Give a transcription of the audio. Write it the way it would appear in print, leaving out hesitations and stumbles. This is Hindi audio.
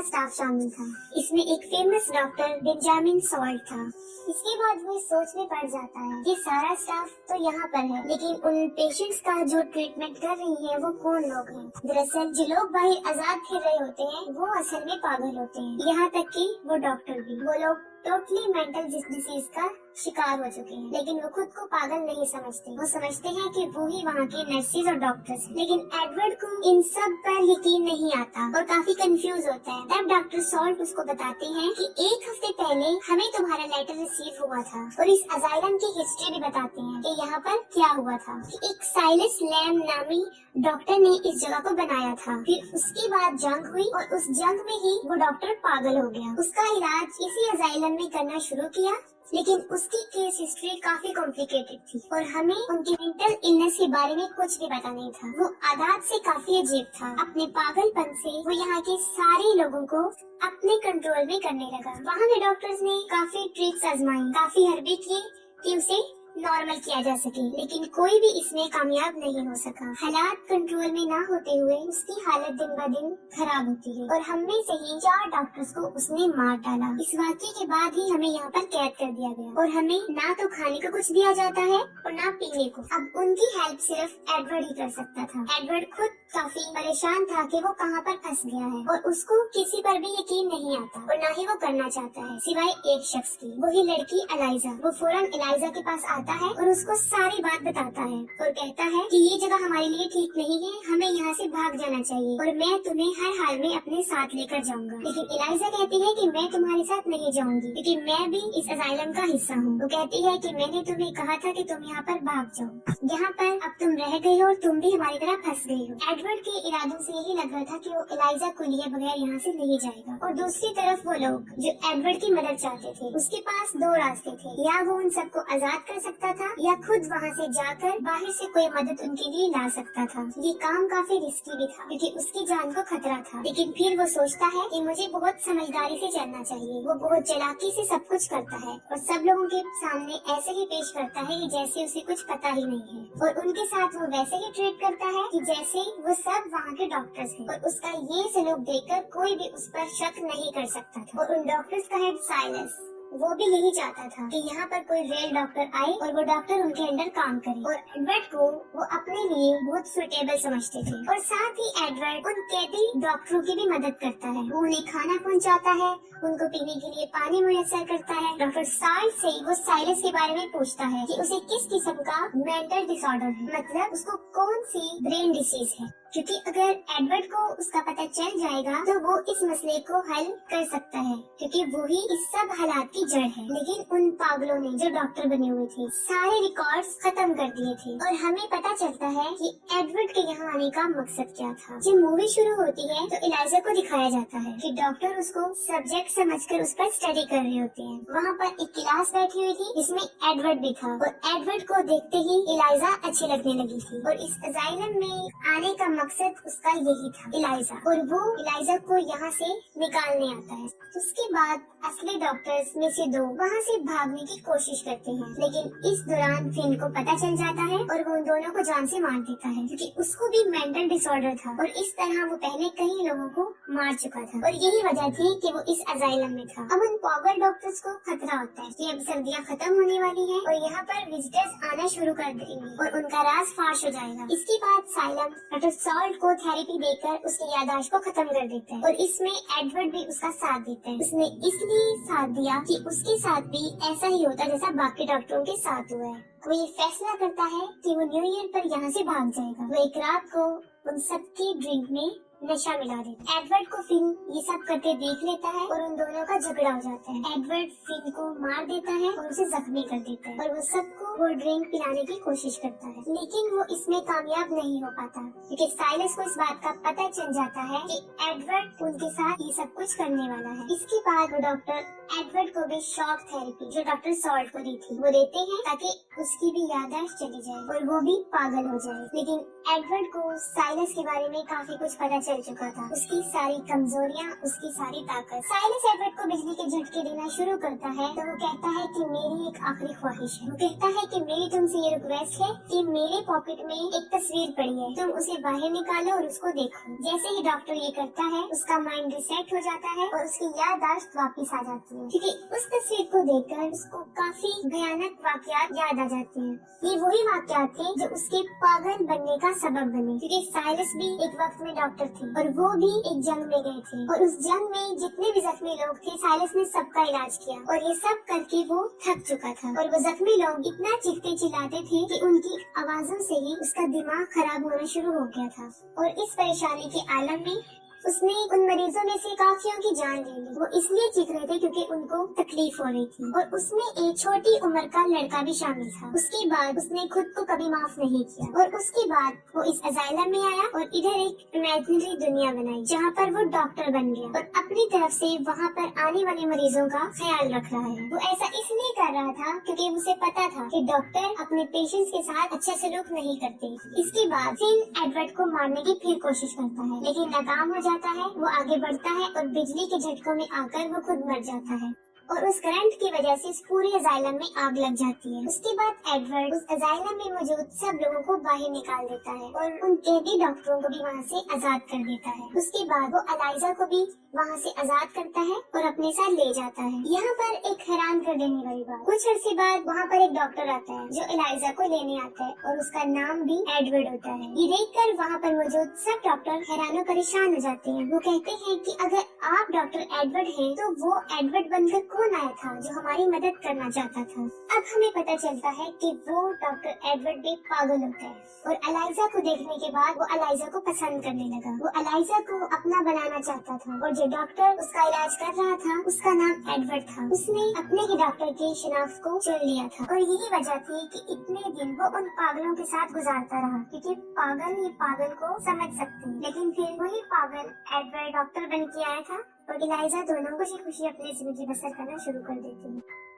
सारा स्टाफ शामिल था। इसमें एक फेमस डॉक्टर बेंजामिन सॉल्ट था। इसके बाद वो सोच में पड़ जाता है कि सारा स्टाफ तो यहाँ पर है, लेकिन उन पेशेंट्स का जो ट्रीटमेंट कर रही है वो कौन लोग हैं। दरअसल जो लोग बाहर आजाद फिर रहे होते हैं वो असल में पागल होते हैं, यहाँ तक कि वो डॉक्टर भी। वो लोग टोटली मेंटल डिसीज का शिकार हो चुके हैं, लेकिन वो खुद को पागल नहीं समझते। वो समझते हैं कि वो ही वहाँ के नर्सेज और डॉक्टर्स हैं। लेकिन एडवर्ड को इन सब पर यकीन नहीं आता और काफी कंफ्यूज होता है। तब डॉक्टर सॉल्ट उसको बताते हैं कि एक हफ्ते पहले हमें तुम्हारा लेटर रिसीव हुआ था, और इस अजाइलम की हिस्ट्री भी बताते हैं कि यहाँ पर क्या हुआ था। कि एक साइलस लैम नामी डॉक्टर ने इस जगह को बनाया था। फिर उसके बाद जंग हुई और उस जंग में ही वो डॉक्टर पागल हो गया। उसका इलाज इसी अजाइलम में करना शुरू किया, लेकिन उसकी केस हिस्ट्री काफी कॉम्प्लिकेटेड थी और हमें उनकी मेंटल इलनेस के बारे में कुछ भी पता नहीं था। वो आदत से काफी अजीब था। अपने पागलपन से वो यहाँ के सारे लोगों को अपने कंट्रोल में करने लगा। वहाँ के डॉक्टर्स ने काफी ट्रिक्स आजमाई, काफी हरबी की कि उसे नॉर्मल किया जा सके, लेकिन कोई भी इसमें कामयाब नहीं हो सका। हालात कंट्रोल में ना होते हुए उसकी हालत दिन ब दिन खराब होती है और हम में से ही 4 डॉक्टर्स को उसने मार डाला। इस वाक़ये के बाद ही हमें यहाँ पर कैद कर दिया गया और हमें ना तो खाने को कुछ दिया जाता है और ना पीने को। अब उनकी हेल्प सिर्फ एडवर्ड ही कर सकता था। एडवर्ड खुद काफी परेशान था कि वो कहाँ पर फंस गया है और उसको किसी पर भी यकीन नहीं आता और ना ही वो करना चाहता है, सिवाय एक शख्स की, वही लड़की एलाइजा। वो फौरन एलाइजा के पास आता है और उसको सारी बात बताता है और कहता है कि ये जगह हमारे लिए ठीक नहीं है, हमें यहाँ से भाग जाना चाहिए और मैं तुम्हें हर हाल में अपने साथ लेकर जाऊंगा। लेकिन एलाइजा कहती है कि मैं तुम्हारे साथ नहीं जाऊंगी, लेकिन मैं भी इस अजाइलम का हिस्सा हूँ। वो कहती है कि मैंने तुम्हें कहा था कि तुम यहाँ पर भाग जाओ, यहाँ पर अब तुम रह गई हो और तुम भी हमारी तरह फंस गई हो। एडवर्ड के इरादों से यही लग रहा था कि वो एलाइजा को लिए बगैर यहाँ से नहीं जाएगा। और दूसरी तरफ वो लोग जो एडवर्ड की मदद चाहते थे, उसके पास 2 रास्ते थे। या वो उन सबको आजाद कर सकता था या खुद वहाँ से जाकर बाहर से कोई मदद उनके लिए ला सकता था। ये काम काफी रिस्की भी था क्योंकि उसकी जान को खतरा था, लेकिन फिर वो सोचता है कि मुझे बहुत समझदारी से चलना चाहिए। वो बहुत चालाकी से सब कुछ करता है और सब लोगों के सामने ऐसे ही पेश करता है कि जैसे उसे कुछ पता ही नहीं है, और उनके साथ वो वैसे ही ट्रीट करता है कि जैसे वो सब वहाँ के डॉक्टर्स हैं। और उसका ये सलूक देखकर कोई भी उस पर शक नहीं कर सकता था। और उन डॉक्टर्स का हेड साइलस, वो भी यही चाहता था कि यहाँ पर कोई रियल डॉक्टर आए और वो डॉक्टर उनके अंडर काम करे। और एडवर्ड को वो अपने लिए बहुत सुटेबल समझते थे और साथ ही एडवर्ड उन कैदी डॉक्टरों की भी मदद करता है। वो उन्हें खाना पहुँचाता है, उनको पीने के लिए पानी मुयस्सर करता है। डॉक्टर साल्ट से वो साइलस के बारे में पूछता है कि उसे किस किस्म का मेंटल डिसऑर्डर है, मतलब उसको कौन सी ब्रेन डिसीज है, क्योंकि अगर एडवर्ड को उसका पता चल जाएगा तो वो इस मसले को हल कर सकता है, क्योंकि वो ही इस सब हालात की जड़ है। लेकिन उन पागलों ने जो डॉक्टर बने हुए थे सारे रिकॉर्ड्स खत्म कर दिए थे और हमें पता चलता है कि एडवर्ड के यहाँ आने का मकसद क्या था। जब मूवी शुरू होती है तो एलाइजा को दिखाया जाता है कि डॉक्टर उसको सब्जेक्ट समझकर उस पर स्टडी कर रहे होते हैं। वहाँ पर एक क्लास बैठी हुई थी जिसमें एडवर्ड भी था और एडवर्ड को देखते ही एलाइजा अच्छी लगने लगी थी और इस अजाइलम में आने का मकसद उसका यही था, एलाइजा, और वो एलाइजा को यहाँ से निकालने आता है। उसके बाद असली डॉक्टर्स में से 2 वहाँ से भागने की कोशिश करते हैं, लेकिन इस दौरान फिन को पता चल जाता है और वो उन दोनों को जान से मार देता है, क्योंकि उसको भी मेंटल डिसऑर्डर था और इस तरह वो पहले कई लोगों को मार चुका था और यही वजह थी कि वो इस अजाइलम में था। अब उन पागल डॉक्टर्स को खतरा होता है कि अब सर्दियाँ खत्म होने वाली है और यहाँ पर विजिटर्स आना शुरू कर देंगे और उनका राज फाश हो जाएगा। इसके बाद साइलम डॉक्टर सॉल्ट को थेरेपी देकर उसकी याददाश्त को खत्म कर देता है और इसमें एडवर्ड भी उसका साथ देता है। उसने इसलिए साथ दिया कि उसके साथ भी ऐसा ही होता जैसा बाकी डॉक्टरों के साथ हुआ है। वो ये फैसला करता है कि वो न्यू ईयर पर यहाँ से भाग जाएगा। वो एक रात को उन सबकी ड्रिंक में नशा मिला देता है। एडवर्ड को फिन ये सब करते देख लेता है और उन दोनों का झगड़ा हो जाता है। एडवर्ड फिन को मार देता है और उसे जख्मी कर देता है और वो सबको वो ड्रिंक पिलाने की कोशिश करता है, लेकिन वो इसमें कामयाब नहीं हो पाता क्योंकि साइलस को इस बात का पता चल जाता है कि एडवर्ड उनके साथ ये सब कुछ करने वाला है। इसके बाद वो डॉक्टर एडवर्ड को भी शॉक थेरेपी जो डॉक्टर सॉल्ट को दी थी वो देते हैं ताकि उसकी भी याददाश्त चली जाए और वो भी पागल हो जाए। लेकिन एडवर्ड को साइलस के बारे में काफी कुछ पता चल चुका था, उसकी सारी कमजोरियाँ, उसकी सारी ताकत। साइलस एडवर्ड को बिजली के झटके देना शुरू करता है तो वो कहता है कि मेरी एक आखिरी ख्वाहिश है। वो कहता है है कि मेरी तुमसे ये रिक्वेस्ट है कि मेरे पॉकेट में एक तस्वीर पड़ी है, तुम उसे बाहर निकालो और उसको देखो। जैसे ही डॉक्टर ये करता है उसका माइंड रिसेट हो जाता है और उसकी याददाश्त वापस आ जाती है, क्योंकि उस तस्वीर को देखकर उसको काफी भयानक वाकयात याद आ जाते हैं। ये वही वाकयात थे जो उसके पागल बनने का सबब बने, क्योंकि साइलस भी एक वक्त में डॉक्टर थे और वो भी एक जंग में गए थे और उस जंग में जितने भी जख्मी लोग थे साइलस ने सबका इलाज किया और ये सब करके वो थक चुका था। और वो जख्मी लोग इतना चीखते चिल्लाते थे कि उनकी आवाजों से ही उसका दिमाग खराब होना शुरू हो गया था। और इस परेशानी के आलम में उसने उन मरीजों में से काफियों की जान ले ली। वो इसलिए चीख रहे थे क्योंकि उनको तकलीफ हो रही थी। और उसमें एक छोटी उम्र का लड़का भी शामिल था। उसके बाद उसने खुद को कभी माफ नहीं किया और उसके बाद वो इस अजाइलम में आया और इधर एक इमेजिनरी दुनिया बनाई जहाँ पर वो डॉक्टर बन गया और अपनी तरफ से वहाँ पर आने वाले मरीजों का ख्याल रख रहा है। वो ऐसा इसलिए कर रहा था क्योंकि उसे पता था कि डॉक्टर अपने पेशेंट्स के साथ अच्छा सलूक नहीं करते। इसके बाद फिन एडवर्ड को मारने की फिर कोशिश करता है, लेकिन नाकाम हो जाता है। वो आगे बढ़ता है और बिजली के झटकों में आकर वो खुद मर जाता है और उस करंट की वजह से इस पूरे अजाइलम में आग लग जाती है। उसके बाद एडवर्ड उस अजाइलम में मौजूद सब लोगों को बाहर निकाल देता है और उन कैदी डॉक्टरों को भी वहाँ से आजाद कर देता है। उसके बाद वो एलाइजा को भी वहाँ से आजाद करता है और अपने साथ ले जाता है। यहाँ पर एक हैरान कर देने वाली बात, कुछ अर्से बाद वहाँ पर एक डॉक्टर आता है जो एलाइजा को लेने आता है और उसका नाम भी एडवर्ड होता है। ये देखकर वहाँ पर मौजूद सब डॉक्टर हैरान परेशान हो जाते हैं। वो कहते हैं कि अगर आप डॉक्टर एडवर्ड हैं तो वो एडवर्ड बनकर कौन आया था जो हमारी मदद करना चाहता था। अब हमें पता चलता है कि वो डॉक्टर एडवर्ड भी पागल होता है और एलाइजा को देखने के बाद वो एलाइजा को पसंद करने लगा। वो एलाइजा को अपना बनाना चाहता था और जो डॉक्टर उसका इलाज कर रहा था उसका नाम एडवर्ड था। उसने अपने ही डॉक्टर की शिनाख्त को चुन लिया था और यही वजह थी कि इतने दिन वो उन पागलों के साथ गुजारता रहा, क्योंकि पागल ही पागल को समझ सकते हैं। लेकिन फिर वही पागल एडवर्ड डॉक्टर बन के आया था और एलाइजा दोनों खुशी खुशी अपनी जिंदगी बसर करना शुरू कर देती है।